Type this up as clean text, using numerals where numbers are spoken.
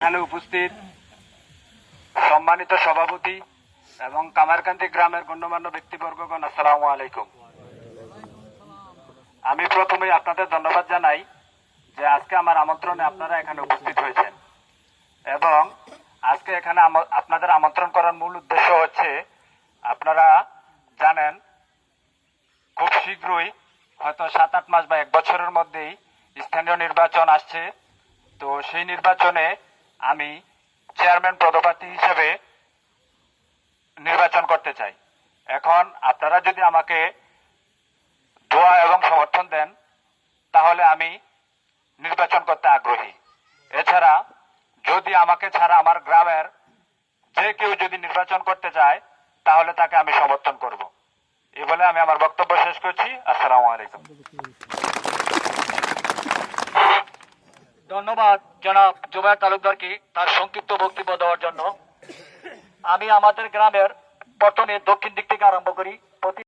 এখানে উপস্থিত সম্মানিত সভাপতি এবং কামারকান্দি গ্রামের গণ্যমান্য ব্যক্তিবর্গগণ, আসসালামু আলাইকুম। আমি প্রথমেই আপনাদের ধন্যবাদ জানাই যে আজকে আমার আমন্ত্রণে আপনারা এখানে উপস্থিত হয়েছেন এবং আজকে এখানে আপনাদের আমন্ত্রণ করার মূল উদ্দেশ্য হচ্ছে, আপনারা জানেন খুব শীঘ্রই হয়তো 7-8 মাস বা 1 বছরের মধ্যেই স্থানীয় নির্বাচন আসছে। তো সেই নির্বাচনে আমি চেয়ারম্যান পদপ্রার্থী হিসেবে নির্বাচন করতে চাই। এখন আপনারা যদি আমাকে দোয়া এবং সমর্থন দেন তাহলে আমি নির্বাচন করতে আগ্রহী। এছাড়া যদি আমাকে ছাড়া আমার গ্রামের যে কেউ যদি নির্বাচন করতে চায় তাহলে তাকে আমি সমর্থন করব। এই বলে আমি আমার বক্তব্য শেষ করছি। আসসালামু আলাইকুম। ধন্যবাদ জনাব জুবায়ের তালুকদারকে তার সংক্ষিপ্ত বক্তব্য দেওয়ার জন্য। আমি আমাদের গ্রামের প্রথমে দক্ষিণ দিক থেকে আরম্ভ করি।